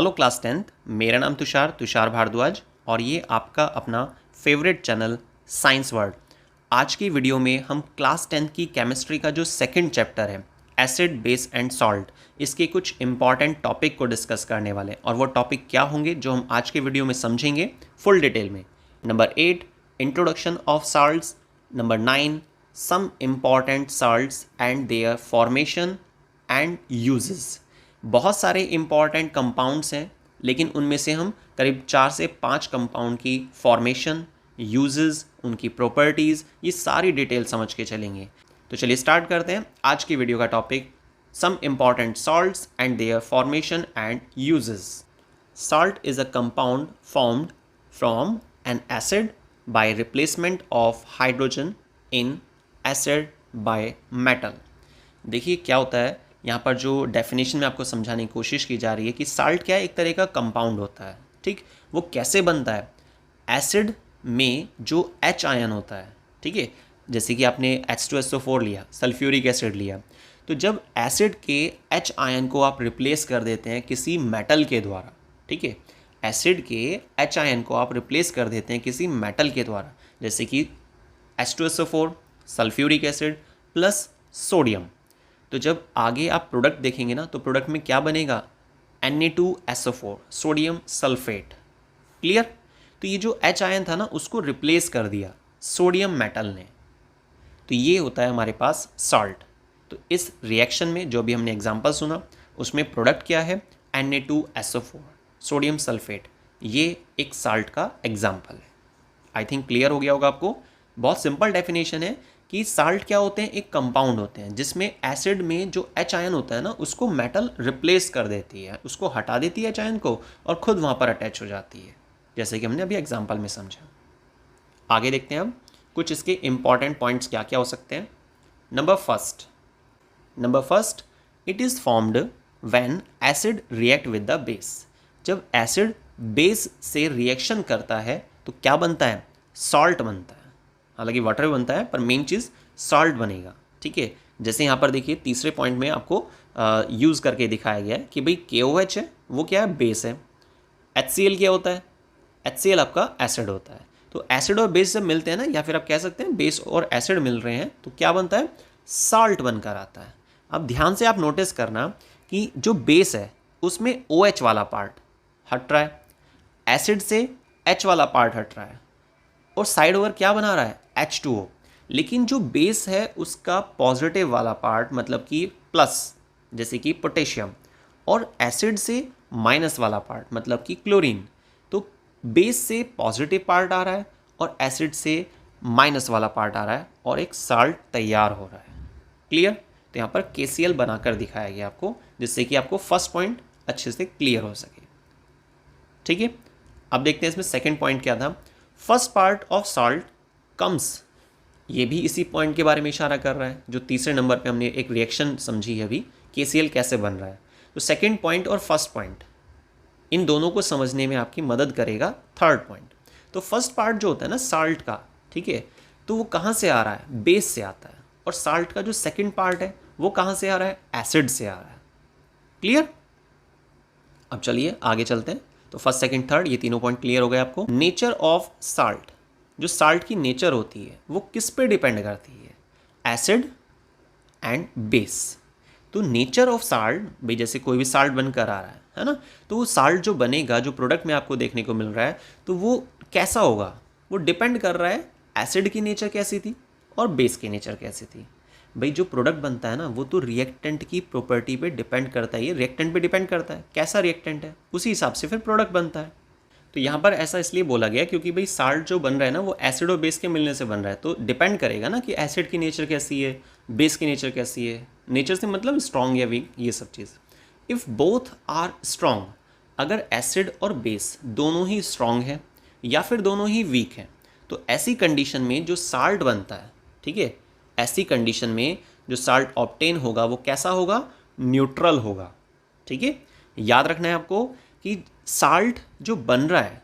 Hello class 10th। मेरा नाम तुषार भारद्वाज और ये आपका अपना फेवरेट चैनल साइंस वर्ल्ड। आज की वीडियो में हम क्लास 10th की केमिस्ट्री का जो सेकंड चैप्टर है एसिड बेस एंड सॉल्ट, इसके कुछ इंपॉर्टेंट टॉपिक को डिस्कस करने वाले हैं। और वो टॉपिक क्या होंगे जो हम आज के वीडियो में समझेंगे फुल डिटेल में। Number 8 introduction of salts, number 9 some important salts and their formation and uses. बहुत सारे इंपॉर्टेंट कंपाउंड्स हैं, लेकिन उनमें से हम करीब 4 से 5 कंपाउंड की फॉर्मेशन, यूजेस, उनकी प्रॉपर्टीज़, ये सारी डिटेल समझ के चलेंगे। तो चलिए स्टार्ट करते हैं आज की वीडियो का topic, some important salts and their formation and uses. Salt is a compound formed from an acid by replacement of hydrogen in acid by metal। देखिए क्या होता है यहाँ पर, जो डेफिनेशन में आपको समझाने की कोशिश की जा रही है कि साल्ट क्या है, एक तरह का कंपाउंड होता है। ठीक, वो कैसे बनता है? एसिड में जो H आयन होता है, ठीक है, जैसे कि आपने H2SO4 लिया, सल्फ्यूरिक एसिड लिया, तो जब एसिड के H आयन को आप रिप्लेस कर देते हैं किसी मेटल के द्वारा, ठीक है, एसिड के H आयन को आप रिप्लेस कर देते हैं किसी मेटल के द्वारा, जैसे कि H2SO4, sulphuric acid plus sodium, तो जब आगे आप प्रोडक्ट देखेंगे ना, तो प्रोडक्ट में क्या बनेगा? Na2SO4, sodium sulphate. क्लियर? तो ये जो H आयन था ना, उसको रिप्लेस कर दिया सोडियम मेटल ने, तो ये होता है हमारे पास सॉल्ट। तो इस रिएक्शन में जो भी हमने एग्जांपल सुना, उसमें प्रोडक्ट क्या है? Na2SO4, sodium sulphate. ये एक साल्ट का एग्जाम्पल है। आई थिंक क्लियर हो गया होगा आपको। बहुत सिंपल डेफिनेशन है कि साल्ट क्या होते हैं? एक कंपाउंड होते हैं जिसमें एसिड में जो H आयन होता है ना, उसको मेटल रिप्लेस कर देती है, उसको हटा देती है H आयन को, और खुद वहाँ पर अटैच हो जाती है, जैसे कि हमने अभी एग्जाम्पल में समझा। आगे देखते हैं हम कुछ इसके इंपॉर्टेंट पॉइंट्स क्या क्या हो सकते हैं। Number first, it is formed when acid react with the base. जब एसिड बेस से रिएक्शन करता है तो क्या बनता है? सॉल्ट बनता है। हालांकि वाटर भी बनता है, पर मेन चीज़ सॉल्ट बनेगा। ठीक है, जैसे यहाँ पर देखिए तीसरे पॉइंट में आपको यूज़ करके दिखाया गया है कि भाई KOH है, वो क्या है? बेस है। HCl क्या होता है? HCl आपका एसिड होता है। तो एसिड और बेस जब मिलते हैं ना, या फिर आप कह सकते हैं बेस और एसिड मिल रहे हैं, तो क्या बनता है? साल्ट बनकर आता है। अब ध्यान से आप नोटिस करना कि जो बेस है उसमें OH वाला पार्ट हट रहा है, एसिड से H वाला पार्ट हट रहा है, और साइड ओवर क्या बना रहा है? H2O। लेकिन जो बेस है उसका पॉजिटिव वाला पार्ट, मतलब कि प्लस, जैसे कि पोटेशियम, और एसिड से माइनस वाला पार्ट, मतलब कि क्लोरीन। तो बेस से पॉजिटिव पार्ट आ रहा है और एसिड से माइनस वाला पार्ट आ रहा है, और एक साल्ट तैयार हो रहा है। क्लियर? तो यहाँ पर KCl बनाकर दिखाया गया आपको, जिससे कि आपको फर्स्ट पॉइंट अच्छे से क्लियर हो सके। ठीक है, अब देखते हैं इसमें सेकंड पॉइंट क्या था। First part of salt comes, ये भी इसी पॉइंट के बारे में इशारा कर रहा है जो तीसरे नंबर पे हमने एक रिएक्शन समझी है अभी, KCl कैसे बन रहा है। तो सेकंड पॉइंट और फर्स्ट पॉइंट, इन दोनों को समझने में आपकी मदद करेगा थर्ड पॉइंट। तो फर्स्ट पार्ट जो होता है ना साल्ट का, ठीक है, तो वो कहाँ से आ रहा है? बेस से आता है। और साल्ट का जो सेकंड पार्ट है वो कहाँ से आ रहा है? एसिड से आ रहा है। क्लियर? अब चलिए आगे चलते हैं। तो फर्स्ट सेकंड थर्ड, ये तीनों पॉइंट क्लियर हो गए आपको। नेचर ऑफ साल्ट, जो साल्ट की नेचर होती है वो किस पे डिपेंड करती है? Acid and base. तो नेचर ऑफ साल्ट, भाई जैसे कोई भी साल्ट बनकर आ रहा है ना, तो वो साल्ट जो बनेगा, जो प्रोडक्ट में आपको देखने को मिल रहा है, तो वो कैसा होगा? वो डिपेंड कर रहा है एसिड की नेचर कैसी थी और बेस की नेचर कैसी थी। भाई जो प्रोडक्ट बनता है ना, वो तो रिएक्टेंट की प्रॉपर्टी पे डिपेंड करता है। ये रिएक्टेंट पे डिपेंड करता है, कैसा रिएक्टेंट है उसी हिसाब से फिर प्रोडक्ट बनता है। तो यहाँ पर ऐसा इसलिए बोला गया क्योंकि भाई साल्ट जो बन रहा है ना, वो एसिड और बेस के मिलने से बन रहा है, तो डिपेंड करेगा ना कि एसिड की नेचर कैसी है, बेस की नेचर कैसी है। नेचर से मतलब स्ट्रॉन्ग या वीक, ये सब चीज़। इफ़ बोथ आर स्ट्रॉन्ग, अगर एसिड और बेस दोनों ही स्ट्रॉन्ग है या फिर दोनों ही वीक हैं, तो ऐसी कंडीशन में जो साल्ट बनता है, ठीक है, ऐसी कंडीशन में जो साल्ट ऑब्टेन होगा वो कैसा होगा? न्यूट्रल होगा। ठीक है, याद रखना है आपको कि साल्ट जो बन रहा है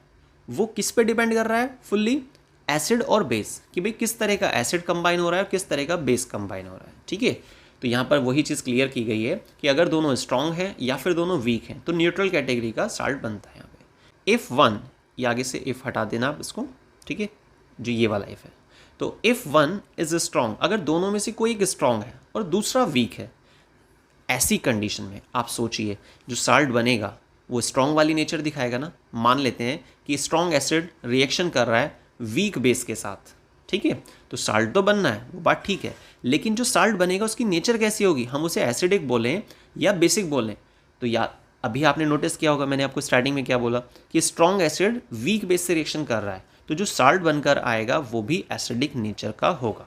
वो किस पे डिपेंड कर रहा है? फुल्ली एसिड और बेस, कि भाई किस तरह का एसिड कंबाइन हो रहा है और किस तरह का बेस कंबाइन हो रहा है। ठीक है, तो यहाँ पर वही चीज़ क्लियर की गई है कि अगर दोनों स्ट्रॉन्ग हैं या फिर दोनों वीक हैं तो न्यूट्रल कैटेगरी का साल्ट बनता है यहाँ पे। इफ़ वन, ये आगे से इफ़ हटा देना आप इसको, ठीक है, जो ये वाला इफ़ है, तो इफ़ वन इज़ स्ट्रॉन्ग, अगर दोनों में से कोई एक स्ट्रॉन्ग है और दूसरा वीक है, ऐसी कंडीशन में आप सोचिए जो साल्ट बनेगा वो स्ट्रॉन्ग वाली नेचर दिखाएगा ना। मान लेते हैं कि स्ट्रॉन्ग एसिड रिएक्शन कर रहा है वीक बेस के साथ, ठीक है, तो साल्ट तो बनना है, वो बात ठीक है, लेकिन जो साल्ट बनेगा उसकी नेचर कैसी होगी, हम उसे एसिडिक बोलें या बेसिक बोलें। तो या अभी आपने नोटिस किया होगा, मैंने आपको स्टार्टिंग में क्या बोला कि स्ट्रॉन्ग एसिड वीक बेस से रिएक्शन कर रहा है, तो जो साल्ट बनकर आएगा वो भी एसिडिक नेचर का होगा।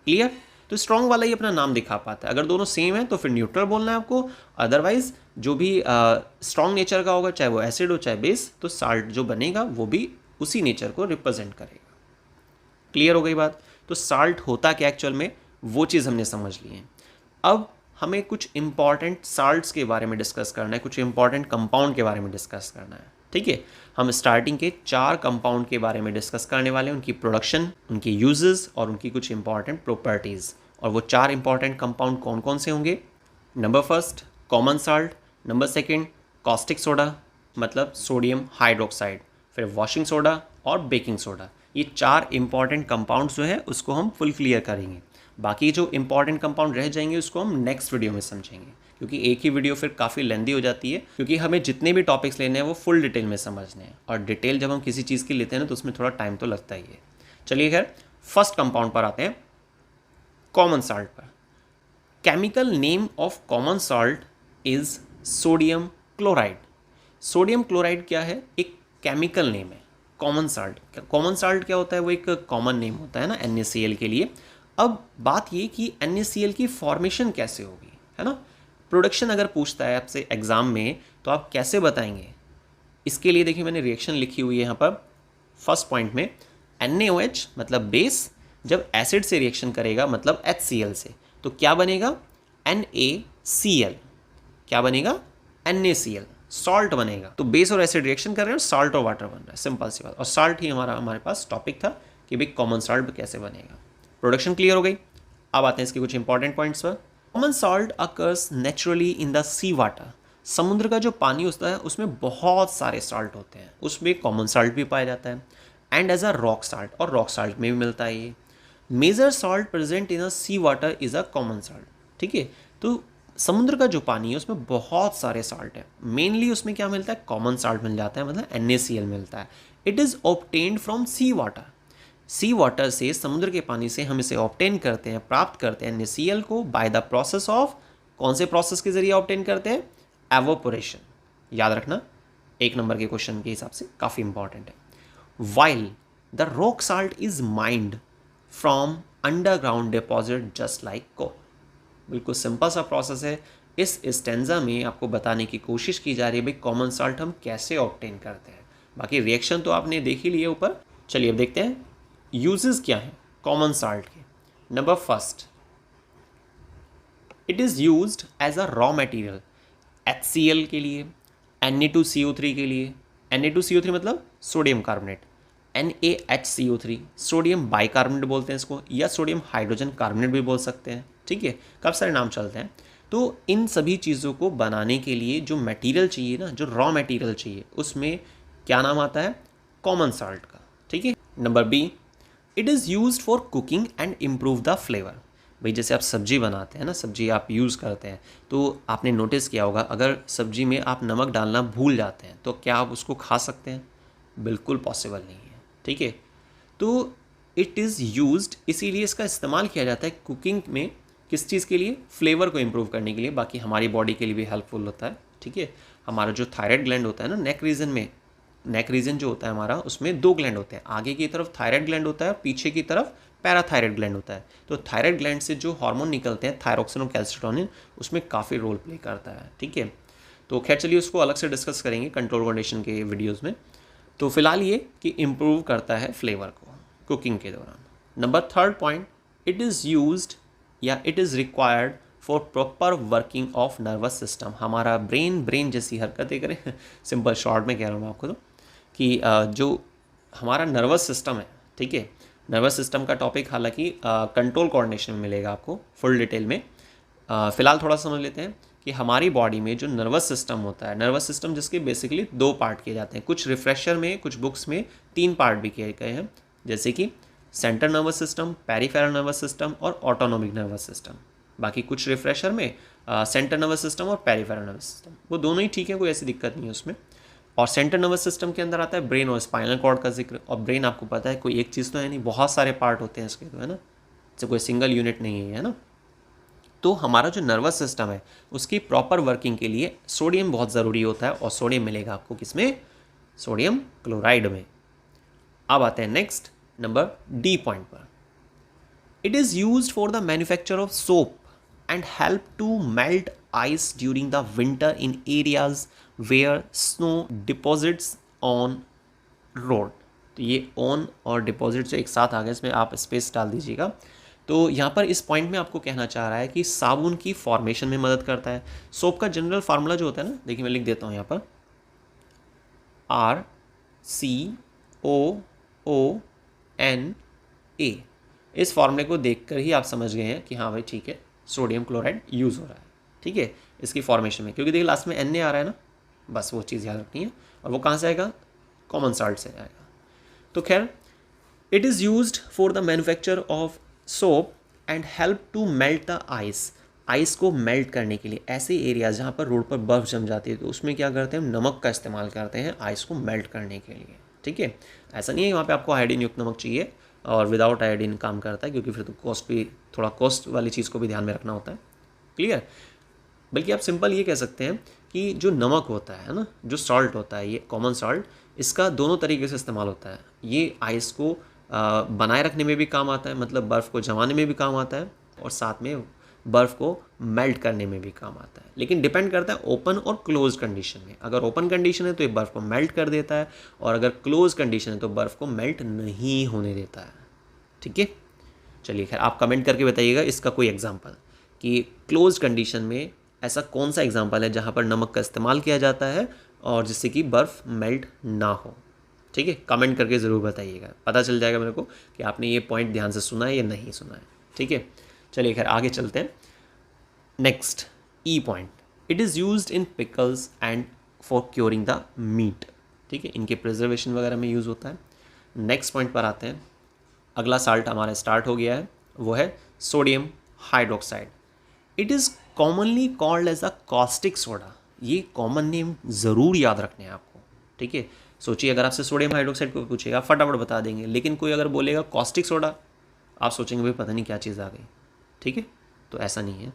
क्लियर? तो स्ट्रॉन्ग वाला ही अपना नाम दिखा पाता है। अगर दोनों सेम है तो फिर न्यूट्रल बोलना है आपको, अदरवाइज जो भी स्ट्रॉन्ग नेचर का होगा, चाहे वो एसिड हो चाहे बेस, तो साल्ट जो बनेगा वो भी उसी नेचर को रिप्रेजेंट करेगा। क्लियर हो गई बात? तो साल्ट होता क्या एक्चुअल में, वो चीज़ हमने समझ ली है। अब हमें कुछ इंपॉर्टेंट साल्ट्स के बारे में डिस्कस करना है, कुछ इंपॉर्टेंट कंपाउंड के बारे में डिस्कस करना है, ठीक है। हम स्टार्टिंग के 4 कंपाउंड के बारे में डिस्कस करने वाले हैं, उनकी प्रोडक्शन, उनकी यूजेस और उनकी कुछ इंपॉर्टेंट प्रॉपर्टीज़। और वो 4 इंपॉर्टेंट कंपाउंड कौन कौन से होंगे? Number first common salt, number second caustic soda मतलब सोडियम हाइड्रोक्साइड, फिर वॉशिंग सोडा और बेकिंग सोडा। ये 4 इंपॉर्टेंट कंपाउंड्स जो है उसको हम फुल क्लियर करेंगे। बाकी जो इंपॉर्टेंट कंपाउंड रह जाएंगे उसको हम नेक्स्ट वीडियो में समझेंगे, क्योंकि एक ही वीडियो फिर काफ़ी लेंदी हो जाती है, क्योंकि हमें जितने भी टॉपिक्स लेने हैं वो फुल डिटेल में समझने हैं, और डिटेल जब हम किसी चीज़ की लेते हैं ना तो उसमें थोड़ा टाइम तो लगता ही है। चलिए खैर फर्स्ट कंपाउंड पर आते हैं, कॉमन साल्ट पर। Chemical name of common salt is sodium chloride. Sodium chloride क्या है? एक केमिकल नेम है कॉमन साल्ट। कॉमन साल्ट क्या होता है? वो एक कॉमन नेम होता है ना NaCl के लिए। अब बात ये कि NaCl की फॉर्मेशन कैसे होगी, है ना। प्रोडक्शन अगर पूछता है आपसे एग्जाम में तो आप कैसे बताएंगे? इसके लिए देखिए मैंने रिएक्शन लिखी हुई है यहाँ पर फर्स्ट पॉइंट में। NaOH मतलब बेस जब एसिड से रिएक्शन करेगा मतलब HCl से, तो क्या बनेगा? NaCl। क्या बनेगा? NaCl, सॉल्ट बनेगा। तो बेस और एसिड रिएक्शन कर रहे हैं, सॉल्ट और वाटर बन रहा है, सिंपल सी बात। और सॉल्ट ही हमारे पास टॉपिक था कि भाई कॉमन सॉल्ट कैसे बनेगा। प्रोडक्शन क्लियर हो गई। अब आते हैं इसके कुछ इंपॉर्टेंट पॉइंट्स पर। Common salt occurs naturally in the sea water. समुद्र का जो पानी होता है उसमें बहुत सारे सॉल्ट होते हैं, उसमें कॉमन सॉल्ट भी पाया जाता है। And as a rock salt, और रॉक सॉल्ट में भी मिलता है ये। Major salt present in a sea water is a common salt, ठीक है। तो समुद्र का जो पानी है उसमें बहुत सारे सॉल्ट है, मेनली उसमें क्या मिलता है? कॉमन सॉल्ट मिल जाता है, मतलब NaCl मिलता है। It is obtained from sea water. Sea water से, समुद्र के पानी से हम इसे ऑब्टेन करते हैं, प्राप्त करते हैं NaCl को बाय द प्रोसेस ऑफ, कौन से प्रोसेस के जरिए ऑब्टेन करते हैं? एवोपोरेशन। याद रखना, 1 नंबर के क्वेश्चन के हिसाब से काफ़ी इंपॉर्टेंट है। While the rock salt is mined from underground deposit just like coal. बिल्कुल सिंपल सा प्रोसेस है। इस स्टेंजा में आपको बताने की कोशिश की जा रही है भाई कॉमन सॉल्ट हम कैसे ऑब्टेन करते हैं। बाकी रिएक्शन तो आपने देख ही लिए ऊपर। चलिए अब देखते हैं यूजेस क्या हैं कॉमन सॉल्ट के। Number first, it is used as a raw material HCl के लिए, Na2CO3 के लिए। Na2CO3 मतलब sodium carbonate, NaHCO3 sodium bicarbonate बोलते हैं इसको, या सोडियम हाइड्रोजन कार्बोनेट भी बोल सकते हैं, ठीक है। काफ़ी सारे नाम चलते हैं। तो इन सभी चीज़ों को बनाने के लिए जो मटेरियल चाहिए ना, जो रॉ मटेरियल चाहिए, उसमें क्या नाम आता है? कॉमन सॉल्ट का, ठीक है। Number B, it is used for cooking and improve the flavour. भाई जैसे आप सब्जी बनाते हैं ना, सब्जी आप यूज़ करते हैं, तो आपने नोटिस किया होगा अगर सब्जी में आप नमक डालना भूल जाते हैं तो क्या आप उसको खा सकते हैं? बिल्कुल पॉसिबल नहीं है, ठीक है। तो इट इज़ यूज्ड, इसीलिए इसका इस्तेमाल किया जाता है कुकिंग में। किस चीज़ के लिए? फ्लेवर को इम्प्रूव करने के लिए, बाकी हमारी बॉडी के लिए भी हेल्पफुल होता है, ठीक है। हमारा जो थायराइड ग्लैंड होता है ना, नेक रीजन में, नेक रीजन जो होता है हमारा, उसमें 2 ग्लैंड होते हैं, आगे की तरफ थायराइड ग्लैंड होता है और पीछे की तरफ पैराथायराइड ग्लैंड होता है। तो थायराइड ग्लैंड से जो हार्मोन निकलते हैं थायरोक्सिन और कैल्सिटोनिन, उसमें काफ़ी रोल प्ले करता है, ठीक है। तो खैर चलिए उसको अलग से डिस्कस करेंगे कंट्रोल कंडीशन के वीडियोज़ में। तो फिलहाल ये कि इम्प्रूव करता है फ्लेवर को कुकिंग के दौरान। Number third point, it is used या it is required for proper working of nervous system. हमारा ब्रेन जैसी हरकतें करें सिंपल शॉर्ट में कह रहा हूँ मैं आपको, तो कि जो हमारा नर्वस सिस्टम है, ठीक है। नर्वस सिस्टम का टॉपिक हालांकि कंट्रोल कोऑर्डिनेशन में मिलेगा आपको फुल डिटेल में, फिलहाल थोड़ा समझ लेते हैं कि हमारी बॉडी में जो नर्वस सिस्टम होता है, नर्वस सिस्टम जिसके बेसिकली 2 पार्ट किए जाते हैं, कुछ रिफ्रेशर में, कुछ बुक्स में 3 पार्ट भी किए गए हैं, जैसे कि central nervous system, peripheral nervous system और ऑटोनोमिक नर्वस सिस्टम। बाकी कुछ रिफ्रेशर में सेंट्रल नर्वस सिस्टम और पेरिफेरल नर्वस सिस्टम, वो दोनों ही ठीक है, कोई ऐसी दिक्कत नहीं है उसमें। और सेंट्रल नर्वस सिस्टम के अंदर आता है ब्रेन और स्पाइनल कॉर्ड का जिक्र। और ब्रेन आपको पता है कोई एक चीज़ तो है नहीं, बहुत सारे पार्ट होते हैं इसके, तो है ना, जैसे कोई सिंगल यूनिट नहीं है ना। तो हमारा जो नर्वस सिस्टम है उसकी प्रॉपर वर्किंग के लिए सोडियम बहुत ज़रूरी होता है, और सोडियम मिलेगा आपको किसमें? सोडियम क्लोराइड में। अब आते हैं नेक्स्ट नंबर डी पॉइंट पर। It is used for the manufacture of soap and help to melt ice during the winter in areas where snow deposits on road. तो ये ऑन और डिपॉजिट जो एक साथ आ गए, इसमें आप स्पेस डाल दीजिएगा। तो यहाँ पर इस पॉइंट में आपको कहना चाह रहा है कि साबुन की फॉर्मेशन में मदद करता है। सोप का जनरल फार्मूला जो होता है ना, देखिए मैं लिख देता हूँ यहाँ पर, RCOONA। इस फॉर्मूले को देखकर ही आप समझ गए हैं कि हाँ भाई ठीक है, सोडियम क्लोराइड यूज़ हो रहा है, ठीक है, इसकी फॉर्मेशन में, क्योंकि देखिए लास्ट में Na आ रहा है ना, बस वो चीज़ याद रखनी है। और वो कहाँ से आएगा? कॉमन साल्ट से आएगा। तो खैर, it is used for the manufacture of soap and help to melt the ice. Ice को मेल्ट करने के लिए ऐसे एरियाज जहाँ पर रोड पर बर्फ़ जम जाती है, तो उसमें क्या करते हैं, हम नमक का इस्तेमाल करते हैं आइस को मेल्ट करने के लिए, ठीक है। ऐसा नहीं है वहाँ पे आपको आयोडीन युक्त नमक चाहिए, और विदाउट आयोडीन काम करता है, क्योंकि फिर तो कॉस्ट भी, थोड़ा कॉस्ट वाली चीज़ को भी ध्यान में रखना होता है, क्लियर। बल्कि आप सिंपल ये कह सकते हैं कि जो नमक होता है ना, जो सॉल्ट होता है, ये कॉमन सॉल्ट, इसका दोनों तरीके से इस्तेमाल होता है। ये आइस को बनाए रखने में भी काम आता है, मतलब बर्फ़ को जमाने में भी काम आता है, और साथ में बर्फ़ को मेल्ट करने में भी काम आता है। लेकिन डिपेंड करता है ओपन और क्लोज कंडीशन में। अगर ओपन कंडीशन है तो ये बर्फ़ को मेल्ट कर देता है, और अगर क्लोज कंडीशन है तो बर्फ़ को मेल्ट नहीं होने देता है, ठीक है। चलिए खैर, आप कमेंट करके बताइएगा इसका कोई एग्जाम्पल, कि क्लोज कंडीशन में ऐसा कौन सा एग्जाम्पल है जहाँ पर नमक का इस्तेमाल किया जाता है और जिससे कि बर्फ़ मेल्ट ना हो, ठीक है। कमेंट करके ज़रूर बताइएगा, पता चल जाएगा मेरे को कि आपने ये पॉइंट ध्यान से सुना है या नहीं सुना है, ठीक है। चलिए खैर आगे चलते हैं। Next E point, it is used in pickles and for curing the meat, ठीक है, इनके प्रिजर्वेशन वगैरह में यूज़ होता है। नेक्स्ट पॉइंट पर आते हैं। अगला साल्ट हमारा स्टार्ट हो गया है, वो है sodium hydroxide. It is commonly called as a caustic soda. ये कॉमन नेम ज़रूर याद रखने हैं आपको, ठीक है। सोचिए, अगर आपसे सोडियम हाइड्रोक्साइड को पूछेगा फटाफट बता देंगे, लेकिन कोई अगर बोलेगा कॉस्टिक सोडा, आप सोचेंगे भाई पता नहीं क्या चीज़ आ गई, ठीक है। तो ऐसा नहीं है,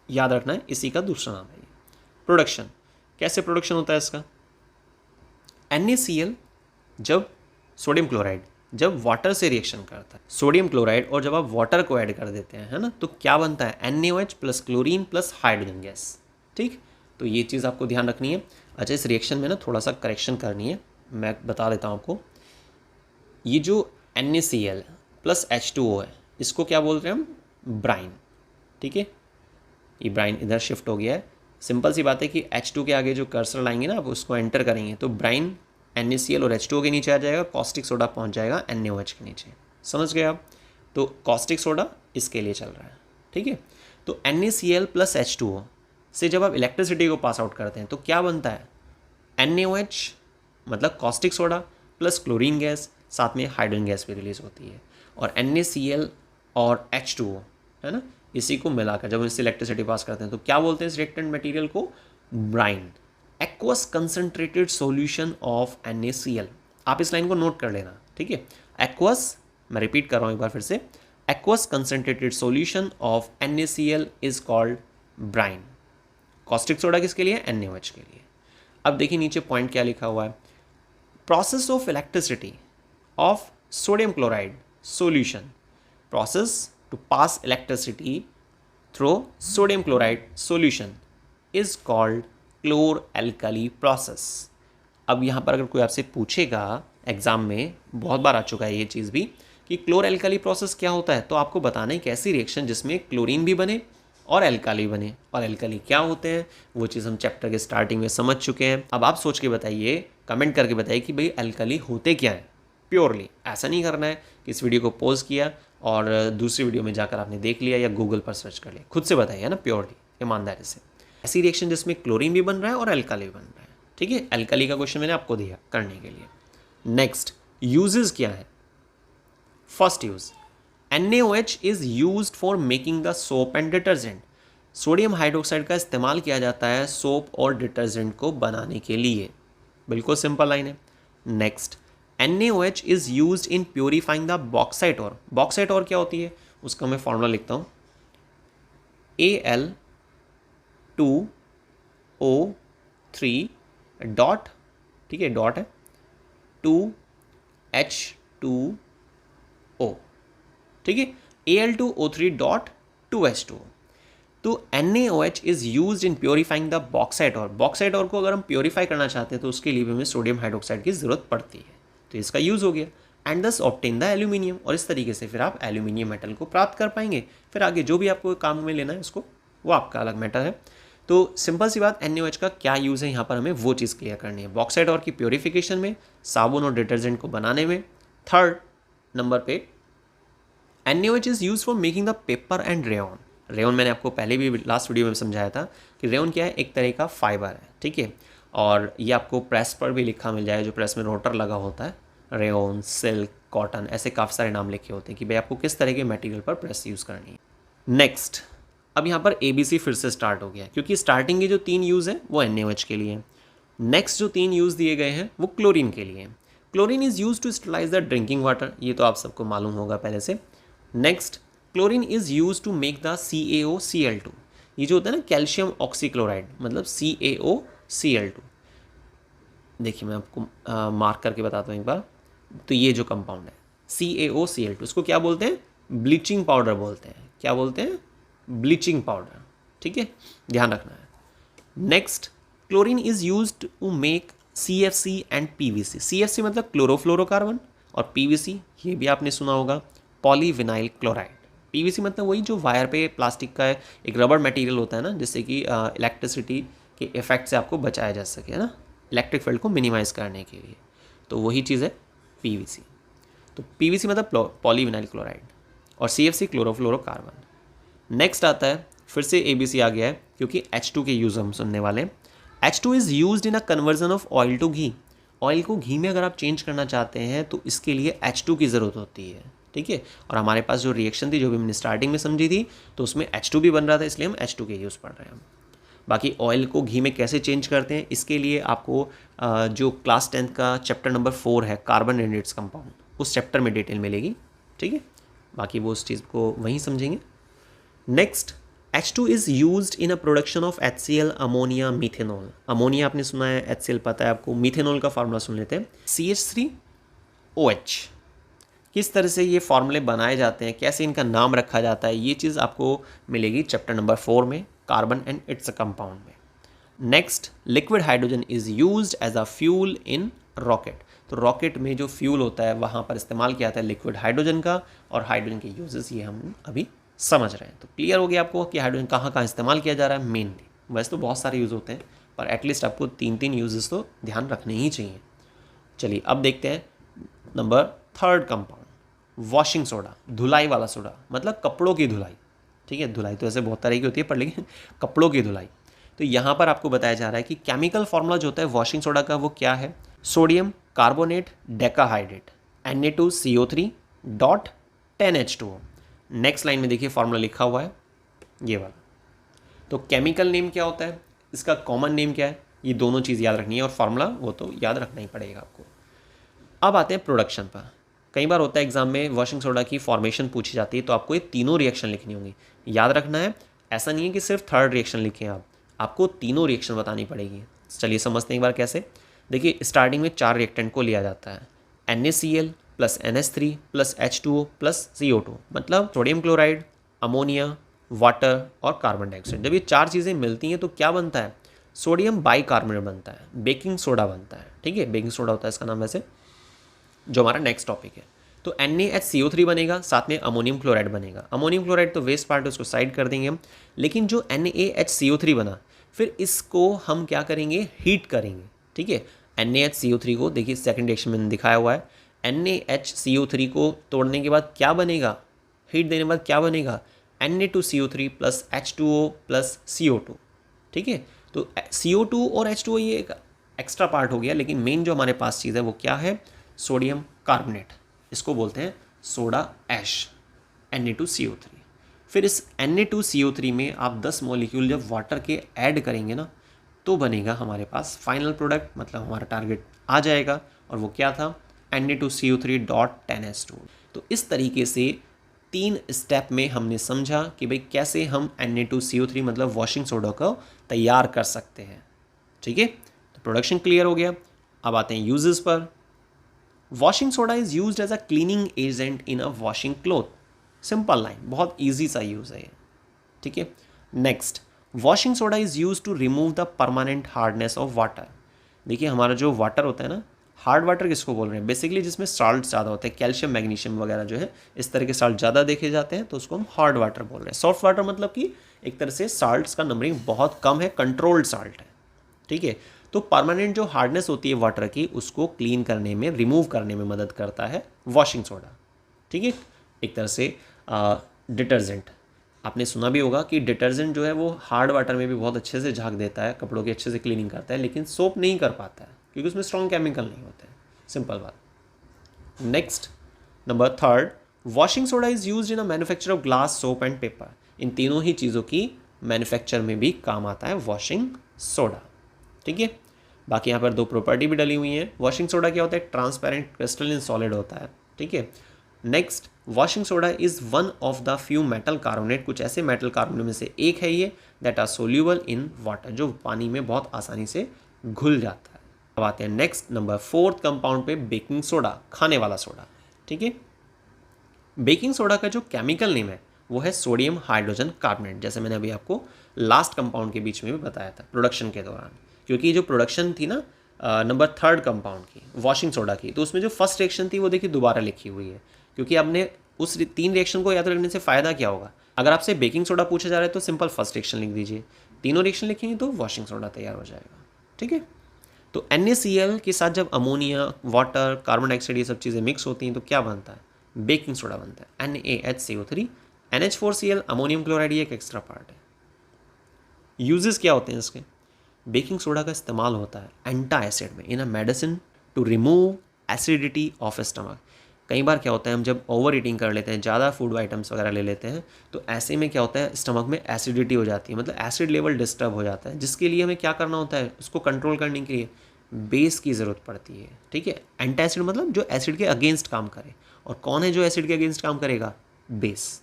याद रखना है, इसी का दूसरा नाम है ये। प्रोडक्शन, कैसे प्रोडक्शन होता है इसका? NaCl जब सोडियम क्लोराइड जब वाटर से रिएक्शन करता है, सोडियम क्लोराइड, और जब आप वाटर को ऐड कर देते हैं, है ना, तो क्या बनता है? NaOH plus chlorine plus hydrogen gas, ठीक। तो ये चीज़ आपको ध्यान रखनी है। अच्छा, इस रिएक्शन में ना थोड़ा सा करेक्शन करनी है, मैं बता देता हूँ आपको। ये जो NaCl प्लस H2O है, इसको क्या बोलते हैं हम? ब्राइन, ठीक है। ये ब्राइन इधर शिफ्ट हो गया है। सिंपल सी बात है कि H2 के आगे जो कर्सर लाएंगे ना, आप उसको एंटर करेंगे तो ब्राइन NaCl और H2O के नीचे आ जाएगा, कॉस्टिक सोडा पहुंच जाएगा NaOH के नीचे। समझ गए आप? तो कॉस्टिक सोडा इसके लिए चल रहा है, ठीक है। तो NaCl प्लस H2O से जब आप इलेक्ट्रिसिटी को पास आउट करते हैं तो क्या बनता है? NaOH मतलब caustic soda plus chlorine gas, साथ में हाइड्रोजन गैस भी रिलीज होती है। और NaCl और H2O, है ना, इसी को मिलाकर जब इससे इलेक्ट्रिसिटी पास करते हैं तो क्या बोलते हैं इस रिएक्टेंट मटेरियल को? Brine, aqueous concentrated solution of NaCl। आप इस लाइन को नोट कर लेना, ठीक है। एक्वस, मैं रिपीट कर रहा हूँ एक बार फिर से, aqueous concentrated solution of NaCl is called brine. Caustic soda किसके लिए? NaOH के लिए। अब देखिए नीचे पॉइंट क्या लिखा हुआ है, process of electricity of sodium chloride solution, process to pass electricity through sodium chloride solution is called chlor alkali process. अब यहाँ पर अगर कोई आपसे पूछेगा एग्जाम में, बहुत बार आ चुका है ये चीज़ भी, कि क्लोर एल्कली प्रोसेस क्या होता है, तो आपको बताना है कि ऐसी रिएक्शन जिसमें क्लोरीन भी बने और एल्काली बने। और एल्काली क्या होते हैं वो चीज़ हम चैप्टर के स्टार्टिंग में समझ चुके हैं। अब आप सोच के बताइए, कमेंट करके बताइए कि भाई एल्काली होते क्या हैं, प्योरली। ऐसा नहीं करना है कि इस वीडियो को पॉज किया और दूसरी वीडियो में जाकर आपने देख लिया या गूगल पर सर्च कर लिया, खुद से बताइए ना, प्योरली, ईमानदारी से। ऐसी रिएक्शन जिसमें क्लोरीन भी बन रहा है और अल्काली भी बन रहा है, ठीक है। अल्काली का क्वेश्चन मैंने आपको दिया करने के लिए। नेक्स्ट, यूजेस क्या है। First use, NaOH is used for making the soap and detergent. Sodium hydroxide का इस्तेमाल किया जाता है सोप और डिटर्जेंट को बनाने के लिए। बिल्कुल सिंपल लाइन है। Next, NaOH is used in purifying the bauxite और। बॉक्साइट और क्या होती है, उसका मैं फॉर्मूला लिखता हूँ, Al2O3 डॉट, ठीक है, डॉट है 2H2O, ठीक है, Al2O3 डॉट 2H2O। तो NaOH is used in purifying the bauxite और। बॉक्साइट और को अगर हम प्योरीफाई करना चाहते हैं तो उसके लिए भी हमें सोडियम हाइड्रोक्साइड की जरूरत पड़ती है, तो इसका यूज हो गया। एंड दस ऑब्टेन द एल्यूमिनियम, और इस तरीके से फिर आप एल्यूमिनियम मेटल को प्राप्त कर पाएंगे। फिर आगे जो भी आपको काम में लेना है उसको, वो आपका अलग मैटर है। तो सिंपल सी बात, NaOH का क्या यूज़ है यहाँ पर हमें वो चीज़ क्लियर करनी है। बॉक्साइट और की प्योरीफिकेशन में, साबुन और डिटर्जेंट को बनाने में। थर्ड नंबर पे, NaOH is use for making the paper and rayon. Rayon मैंने आपको पहले भी लास्ट वीडियो में समझाया था कि रेयन क्या है, एक तरह का फाइबर है, ठीक है। और ये आपको प्रेस पर भी लिखा मिल जाए, जो प्रेस में रोटर लगा होता है। रेयन, सिल्क, कॉटन, ऐसे काफ़ी सारे नाम लिखे होते हैं कि भाई आपको किस तरह के मटेरियल पर प्रेस यूज़ करनी है। नेक्स्ट, अब यहाँ पर ABC फिर से स्टार्ट हो गया, क्योंकि स्टार्टिंग के जो 3 यूज़ हैं वो NaOH के लिए हैं। नेक्स्ट जो 3 यूज़ दिए गए हैं वो क्लोरीन के लिए हैं। Chlorine is use to sterilize the drinking water, ये तो आप सबको मालूम होगा पहले से। Next, chlorine is use to make the CaOCl2। ये जो होता है ना कैल्शियम ऑक्सीक्लोराइड, मतलब CaOCl2। देखिए मैं आपको मार्क करके बताता हूँ एक बार। तो ये जो कंपाउंड है CaOCl2, इसको क्या बोलते हैं, ब्लीचिंग पाउडर बोलते हैं। क्या बोलते हैं, ब्लीचिंग पाउडर, ठीक है, ध्यान रखना है। Next, chlorine is use to make CFC and PVC। CFC मतलब क्लोरोफ्लोरोकार्बन, और PVC ये भी आपने सुना होगा, पॉलीविनाइल क्लोराइड। PVC मतलब वही जो वायर पे प्लास्टिक का एक रबर मटेरियल होता है ना, जिससे कि इलेक्ट्रिसिटी के इफेक्ट से आपको बचाया जा सके, है ना, इलेक्ट्रिक फील्ड को मिनिमाइज करने के लिए। तो वही चीज़ है PVC। तो PVC मतलब पॉलीविनाइल क्लोराइड, और CFC क्लोरोफ्लोरोकार्बन। नेक्स्ट आता है, फिर से ABC आ गया है, क्योंकि H2 के यूज़ हम सुनने वाले हैं। H2 is used in a conversion of oil to ghee. Oil को घी में अगर आप चेंज करना चाहते हैं तो इसके लिए H2 की ज़रूरत होती है, ठीक है। और हमारे पास जो रिएक्शन थी, जो भी हमने स्टार्टिंग में समझी थी, तो उसमें H2 भी बन रहा था, इसलिए हम H2 के यूज़ पढ़ रहे हैं। बाकी ऑयल को घी में कैसे चेंज करते हैं, इसके लिए आपको जो क्लास 10th का चैप्टर नंबर 4 है, कार्बन एंड इट्स कंपाउंड, उस चैप्टर में डिटेल मिलेगी, ठीक है। बाकी वो उस चीज़ को वहीं समझेंगे। Next, H2 is used in a production of HCl, ammonia, methanol. Ammonia आपने सुना है, HCl पता है आपको। मीथेनॉल का फार्मूला सुन लेते हैं, CH3OH। किस तरह से ये फार्मूले बनाए जाते हैं, कैसे इनका नाम रखा जाता है, ये चीज़ आपको मिलेगी चैप्टर नंबर 4 में, कार्बन एंड इट्स कंपाउंड में। Next, liquid hydrogen is used as a fuel in rocket. तो रॉकेट में जो फ्यूल होता है वहाँ पर इस्तेमाल किया जाता है लिक्विड हाइड्रोजन का, और हाइड्रोजन के यूजेस ये हम अभी समझ रहे हैं। तो क्लियर हो गया आपको कि हाइड्रोजन कहाँ कहाँ इस्तेमाल किया जा रहा है मेनली। वैसे तो बहुत सारे यूज़ होते हैं, पर एटलीस्ट आपको 3 यूजेस तो ध्यान रखने ही चाहिए। चलिए अब देखते हैं नंबर 3 कंपाउंड, वॉशिंग सोडा, धुलाई वाला सोडा, मतलब कपड़ों की धुलाई, ठीक है। धुलाई तो ऐसे बहुत तरह की होती है, पर लेकिन कपड़ों की धुलाई। तो यहाँ पर आपको बताया जा रहा है कि केमिकल फॉर्मूला जो होता है वॉशिंग सोडा का वो क्या है, sodium carbonate decahydrate Na2CO3 dot 10H2O। Next line में देखिए फॉर्मूला लिखा हुआ है ये वाला। तो केमिकल नेम क्या होता है, इसका कॉमन नेम क्या है, ये दोनों चीज़ याद रखनी है, और फार्मूला वो तो याद रखना ही पड़ेगा आपको। अब आते हैं प्रोडक्शन पर। कई बार होता है एग्जाम में वॉशिंग सोडा की फॉर्मेशन पूछी जाती है, तो आपको ये तीनों रिएक्शन लिखनी होंगी, याद रखना है। ऐसा नहीं है कि सिर्फ 3rd रिएक्शन लिखें आप, आपको तीनों रिएक्शन बतानी पड़ेगी। चलिए समझते हैं एक बार कैसे। देखिए स्टार्टिंग में 4 रिएक्टेंट को लिया जाता है, NaCl plus NH3 plus H2O plus CO2, मतलब सोडियम क्लोराइड, अमोनिया, वाटर और कार्बन डाइऑक्साइड। जब ये 4 चीज़ें मिलती हैं तो क्या बनता है, सोडियम बाइकार्बोनेट बनता है, बेकिंग सोडा बनता है, ठीक है। बेकिंग सोडा होता है इसका नाम वैसे, जो हमारा नेक्स्ट टॉपिक है। तो NaHCO3 बनेगा, साथ में अमोनियम क्लोराइड बनेगा। अमोनियम क्लोराइड तो वेस्ट पार्ट है, उसको साइड कर देंगे हम। लेकिन जो NaHCO3 बना, फिर इसको हम क्या करेंगे, हीट करेंगे, ठीक है। NaHCO3 को देखिए सेकंड रिएक्शन में दिखाया हुआ है, NaHCO3 को तोड़ने के बाद क्या बनेगा, हीट देने के बाद क्या बनेगा, Na2CO3 plus H2O plus CO2। ठीक है, तो CO2 और H2O ये एक एक्स्ट्रा पार्ट हो गया, लेकिन मेन जो हमारे पास चीज़ है वो क्या है, सोडियम कार्बोनेट, इसको बोलते हैं सोडा ऐश, Na2CO3। फिर इस Na2CO3 में आप 10 मॉलिक्यूल जब वाटर के ऐड करेंगे ना, तो बनेगा हमारे पास फाइनल प्रोडक्ट, मतलब हमारा टारगेट आ जाएगा, और वो क्या था, Na2CO3.10H2। तो इस तरीके से 3 स्टेप में हमने समझा कि भाई कैसे हम Na2CO3 मतलब वॉशिंग सोडा को तैयार कर सकते हैं। ठीक है, तो प्रोडक्शन क्लियर हो गया। अब आते हैं यूजेस पर। Washing soda is used as a cleaning agent in a washing cloth. Simple line, बहुत ईजी सा यूज़ है ये। ठीक है, next, washing soda is use to remove the permanent hardness of water. देखिए हमारा जो वाटर होता है ना, हार्ड वाटर किसको बोल रहे हैं, बेसिकली जिसमें साल्ट ज़्यादा होते हैं, कैल्शियम मैग्नीशियम वगैरह जो है इस तरह के साल्ट ज़्यादा देखे जाते हैं, तो उसको हम हार्ड वाटर बोल रहे हैं। सॉफ्ट वाटर मतलब कि एक तरह से साल्ट्स का नंबरिंग बहुत कम है, कंट्रोल्ड साल्ट है। ठीक है, तो परमानेंट जो हार्डनेस होती है वाटर की, उसको क्लीन करने में, रिमूव करने में मदद करता है वॉशिंग सोडा। ठीक है, एक तरह से डिटर्जेंट, आपने सुना भी होगा कि डिटर्जेंट जो है वो हार्ड वाटर में भी बहुत अच्छे से झाग देता है, कपड़ों की अच्छे से क्लीनिंग करता है, लेकिन सोप नहीं कर पाता है क्योंकि उसमें स्ट्रॉन्ग केमिकल नहीं होते हैं। सिंपल बात। Next, number third, washing soda is used in a manufacture of glass, soap and paper. इन तीनों ही चीज़ों की मैन्युफैक्चर में भी काम आता है वॉशिंग सोडा। ठीक है, बाकी यहाँ पर 2 प्रॉपर्टी भी डली हुई हैं। वॉशिंग सोडा क्या होता है, ट्रांसपेरेंट क्रिस्टलिन सॉलिड होता है। ठीक है, next, washing soda is one of the few metal carbonate, कुछ ऐसे मेटल कार्बोनेट में से एक है ये, that are soluble in water, जो पानी में बहुत आसानी से घुल जाता है। अब आते हैं नेक्स्ट नंबर 4th कंपाउंड पे, बेकिंग सोडा, खाने वाला सोडा। ठीक है, बेकिंग सोडा का जो केमिकल नेम है वो है सोडियम हाइड्रोजन कार्बोनेट, जैसे मैंने अभी आपको लास्ट कंपाउंड के बीच में भी बताया था प्रोडक्शन के दौरान। क्योंकि जो प्रोडक्शन थी ना नंबर 3rd कंपाउंड की, वॉशिंग सोडा की, तो उसमें जो फर्स्ट रिएक्शन थी वो देखिए दोबारा लिखी हुई है, क्योंकि आपने उस 3 रिएक्शन को याद रखने से फ़ायदा क्या होगा, अगर आपसे बेकिंग सोडा पूछा जा रहा है तो सिंपल फर्स्ट रिएक्शन लिख दीजिए, तीनों रिएक्शन लिखेंगे तो वॉशिंग सोडा तैयार हो जाएगा। ठीक है, तो NaCl के साथ जब अमोनिया, वाटर, कार्बन डाइऑक्साइड ये सब चीज़ें मिक्स होती हैं तो क्या बनता है, बेकिंग सोडा बनता है, NaHCO3, NH4Cl, अमोनियम क्लोराइड, ये एक एक्स्ट्रा पार्ट है। यूजेस क्या होते हैं इसके, बेकिंग सोडा का इस्तेमाल होता है एंटा एसिड में, in a medicine to remove acidity of stomach. कई बार क्या होता है, हम जब ओवर ईटिंग कर लेते हैं, ज़्यादा फूड आइटम्स वगैरह ले लेते हैं, तो ऐसे में क्या होता है, स्टमक में एसिडिटी हो जाती है, मतलब एसिड लेवल डिस्टर्ब हो जाता है, जिसके लिए हमें क्या करना होता है, उसको कंट्रोल करने के लिए बेस की ज़रूरत पड़ती है। ठीक है, एंटा एसिड मतलब जो एसिड के अगेंस्ट काम करे, और कौन है जो एसिड के अगेंस्ट काम करेगा, बेस।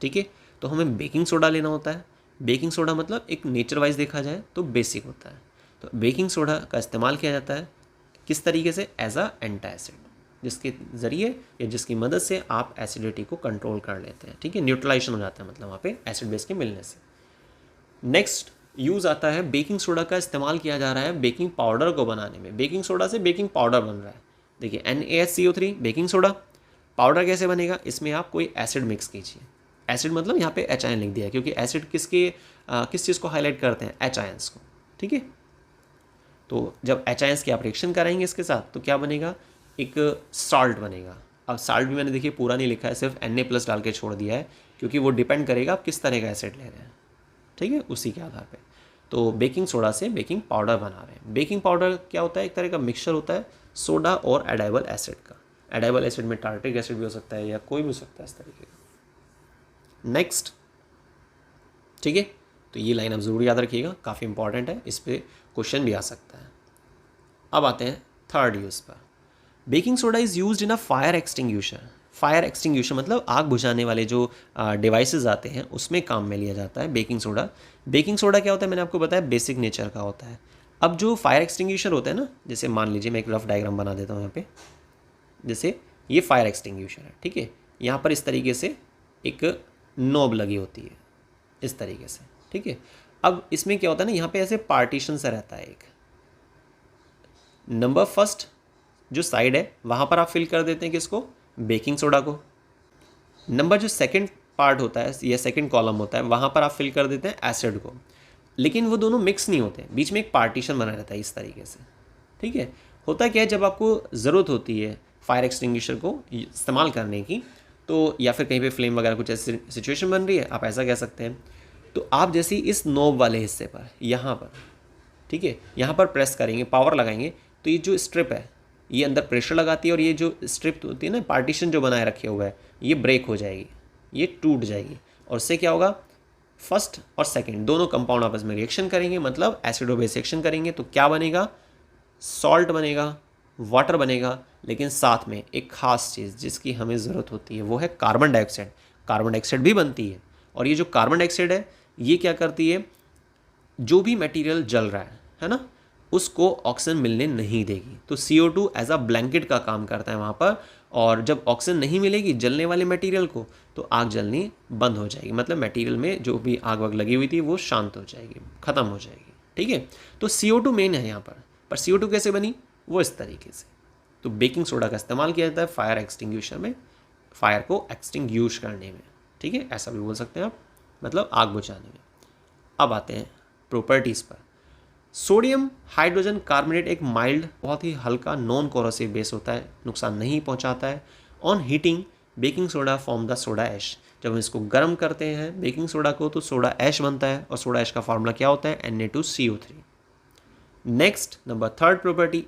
ठीक है, तो हमें बेकिंग सोडा लेना होता है। बेकिंग सोडा मतलब एक नेचर वाइज देखा जाए तो बेसिक होता है, तो बेकिंग सोडा का इस्तेमाल किया जाता है किस तरीके से, एज अ एंटा एसिड, जिसके ज़रिए या जिसकी मदद से आप एसिडिटी को कंट्रोल कर लेते हैं। ठीक है, न्यूट्रलाइजेशन हो जाता है, मतलब वहाँ पे एसिड बेस के मिलने से। नेक्स्ट यूज़ आता है, बेकिंग सोडा का इस्तेमाल किया जा रहा है बेकिंग पाउडर को बनाने में। बेकिंग सोडा से बेकिंग पाउडर बन रहा है। देखिए NaHCO3 बेकिंग सोडा, पाउडर कैसे बनेगा, इसमें आप कोई एसिड मिक्स कीजिए। एसिड मतलब यहाँ पे H आयन लिख दिया है, क्योंकि एसिड किस चीज़ को हाईलाइट करते हैं, H आयंस को। ठीक है, तो जब H आयंस की आप रिएक्शन कराएंगे इसके साथ तो क्या बनेगा, एक सॉल्ट बनेगा। अब सॉल्ट भी मैंने देखिए पूरा नहीं लिखा है, सिर्फ Na+ डाल के छोड़ दिया है, क्योंकि वो डिपेंड करेगा आप किस तरह का एसिड ले रहे हैं। ठीक है, उसी के आधार पे। तो बेकिंग सोडा से बेकिंग पाउडर बना रहे हैं। बेकिंग पाउडर क्या होता है, एक तरह का मिक्सचर होता है सोडा और एडाइबल एसिड का। एडाइबल एसिड में टार्ट्रिक एसिड भी हो सकता है या कोई भी हो सकता है इस तरीके का। नेक्स्ट, ठीक है, तो ये लाइन आप ज़रूर याद रखिएगा, काफ़ी इंपॉर्टेंट है, इस पर क्वेश्चन भी आ सकता है। अब आते हैं 3rd यूज़ पर। Baking soda is used in a fire extinguisher. Fire extinguisher मतलब आग बुझाने वाले जो डिवाइसेस आते हैं उसमें काम में लिया जाता है बेकिंग सोडा। बेकिंग सोडा क्या होता है, मैंने आपको बताया बेसिक नेचर का होता है। अब जो फायर एक्सटिंग्विशर होता है ना, जैसे मान लीजिए मैं एक रफ डायग्राम बना देता हूँ यहाँ पे, जैसे ये फायर एक्सटिंग्विशर है। ठीक है, यहाँ पर इस तरीके से एक नॉब लगी होती है इस तरीके से। ठीक है, अब इसमें क्या होता है ना, यहाँ पे ऐसे पार्टीशन सा रहता है। एक नंबर फर्स्ट जो साइड है वहाँ पर आप फिल कर देते हैं किसको, बेकिंग सोडा को। नंबर जो सेकंड पार्ट होता है या सेकंड कॉलम होता है वहाँ पर आप फिल कर देते हैं एसिड को। लेकिन वो दोनों मिक्स नहीं होते, बीच में एक पार्टीशन बना रहता है इस तरीके से। ठीक है, होता क्या है, जब आपको ज़रूरत होती है फायर एक्सटिंग्विशर को इस्तेमाल करने की। तो या फिर कहीं पे फ्लेम वगैरह कुछ ऐसी सिचुएशन बन रही है, आप ऐसा कह सकते हैं। तो आप जैसे इस नोब वाले हिस्से पर यहाँ पर, ठीक है, यहाँ पर प्रेस करेंगे, पावर लगाएंगे, तो ये जो स्ट्रिप है ये अंदर प्रेशर लगाती है और ये जो स्ट्रिप होती है ना, पार्टीशन जो बनाए रखे हुआ है, ये ब्रेक हो जाएगी, ये टूट जाएगी। और उससे क्या होगा, फर्स्ट और सेकंड दोनों कंपाउंड आपस में रिएक्शन करेंगे, मतलब एसिड और बेस रिएक्शन करेंगे, तो क्या बनेगा, सॉल्ट बनेगा, वाटर बनेगा। लेकिन साथ में एक खास चीज़ जिसकी हमें ज़रूरत होती है वो है कार्बन डाइऑक्साइड। कार्बन डाइऑक्साइड भी बनती है, और ये जो कार्बन डाइऑक्साइड है ये क्या करती है, जो भी मटेरियल जल रहा है ना, उसको ऑक्सीजन मिलने नहीं देगी। तो CO2 एज अ ब्लैंकेट का काम करता है वहाँ पर, और जब ऑक्सीजन नहीं मिलेगी जलने वाले मटेरियल को, तो आग जलनी बंद हो जाएगी, मतलब मटेरियल में जो भी आग वाग लगी हुई थी वो शांत हो जाएगी, ख़त्म हो जाएगी। ठीक है, तो CO2 मेन है यहाँ पर CO2 कैसे बनी, वो इस तरीके से। तो बेकिंग सोडा का इस्तेमाल किया जाता है फायर एक्सटिंग्विशर में, फायर को एक्सटिंग्विश करने में। ठीक है, ऐसा भी बोल सकते हैं आप, मतलब आग बुझाने में। अब आते हैं प्रॉपर्टीज़ पर। सोडियम हाइड्रोजन कार्बोनेट एक माइल्ड, बहुत ही हल्का नॉन कोरोसिव बेस होता है, नुकसान नहीं पहुंचाता है। On heating baking soda form the soda ash. जब हम इसको गर्म करते हैं बेकिंग सोडा को, तो सोडा ऐश बनता है, और सोडा ऐश का फार्मूला क्या होता है, Na2CO3। Next, number third property,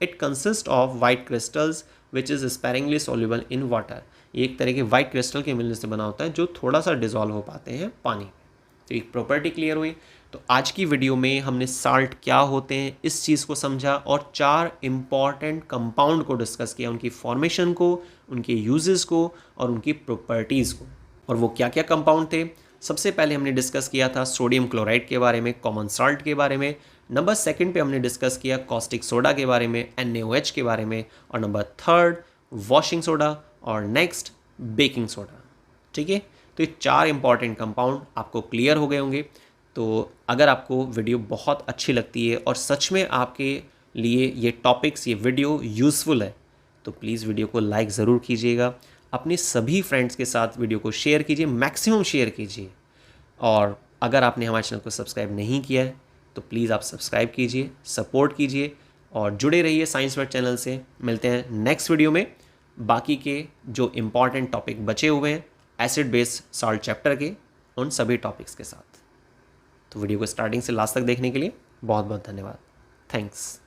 it consist of white crystals which is sparingly soluble in water. ये एक तरह के वाइट क्रिस्टल के मिलने से बना होता है जो थोड़ा सा डिजॉल्व हो पाते हैं पानी में। तो एक प्रॉपर्टी क्लियर हुई। तो आज की वीडियो में हमने साल्ट क्या होते हैं इस चीज़ को समझा, और 4 इम्पॉर्टेंट कंपाउंड को डिस्कस किया, उनकी फॉर्मेशन को, उनके यूजेस को, और उनकी प्रॉपर्टीज़ को। और वो क्या क्या कंपाउंड थे, सबसे पहले हमने डिस्कस किया था सोडियम क्लोराइड के बारे में, कॉमन साल्ट के बारे में। नंबर सेकंड पे हमने डिस्कस किया कॉस्टिक सोडा के बारे में, NaOH के बारे में, और नंबर थर्ड वॉशिंग सोडा, और नेक्स्ट बेकिंग सोडा। ठीक है, तो ये 4 इंपॉर्टेंट कंपाउंड आपको क्लियर हो गए होंगे। तो अगर आपको वीडियो बहुत अच्छी लगती है और सच में आपके लिए ये टॉपिक्स, ये वीडियो यूज़फुल है, तो प्लीज़ वीडियो को लाइक ज़रूर कीजिएगा। अपने सभी फ्रेंड्स के साथ वीडियो को शेयर कीजिए, मैक्सिमम शेयर कीजिए। और अगर आपने हमारे चैनल को सब्सक्राइब नहीं किया है तो प्लीज़ आप सब्सक्राइब कीजिए, सपोर्ट कीजिए, और जुड़े रहिए साइंस वर्ड चैनल से। मिलते हैं नेक्स्ट वीडियो में बाकी के जो इम्पॉर्टेंट टॉपिक बचे हुए हैं एसिड बेस सॉल्ट चैप्टर के, उन सभी टॉपिक्स के साथ। तो वीडियो को स्टार्टिंग से लास्ट तक देखने के लिए बहुत बहुत धन्यवाद। थैंक्स।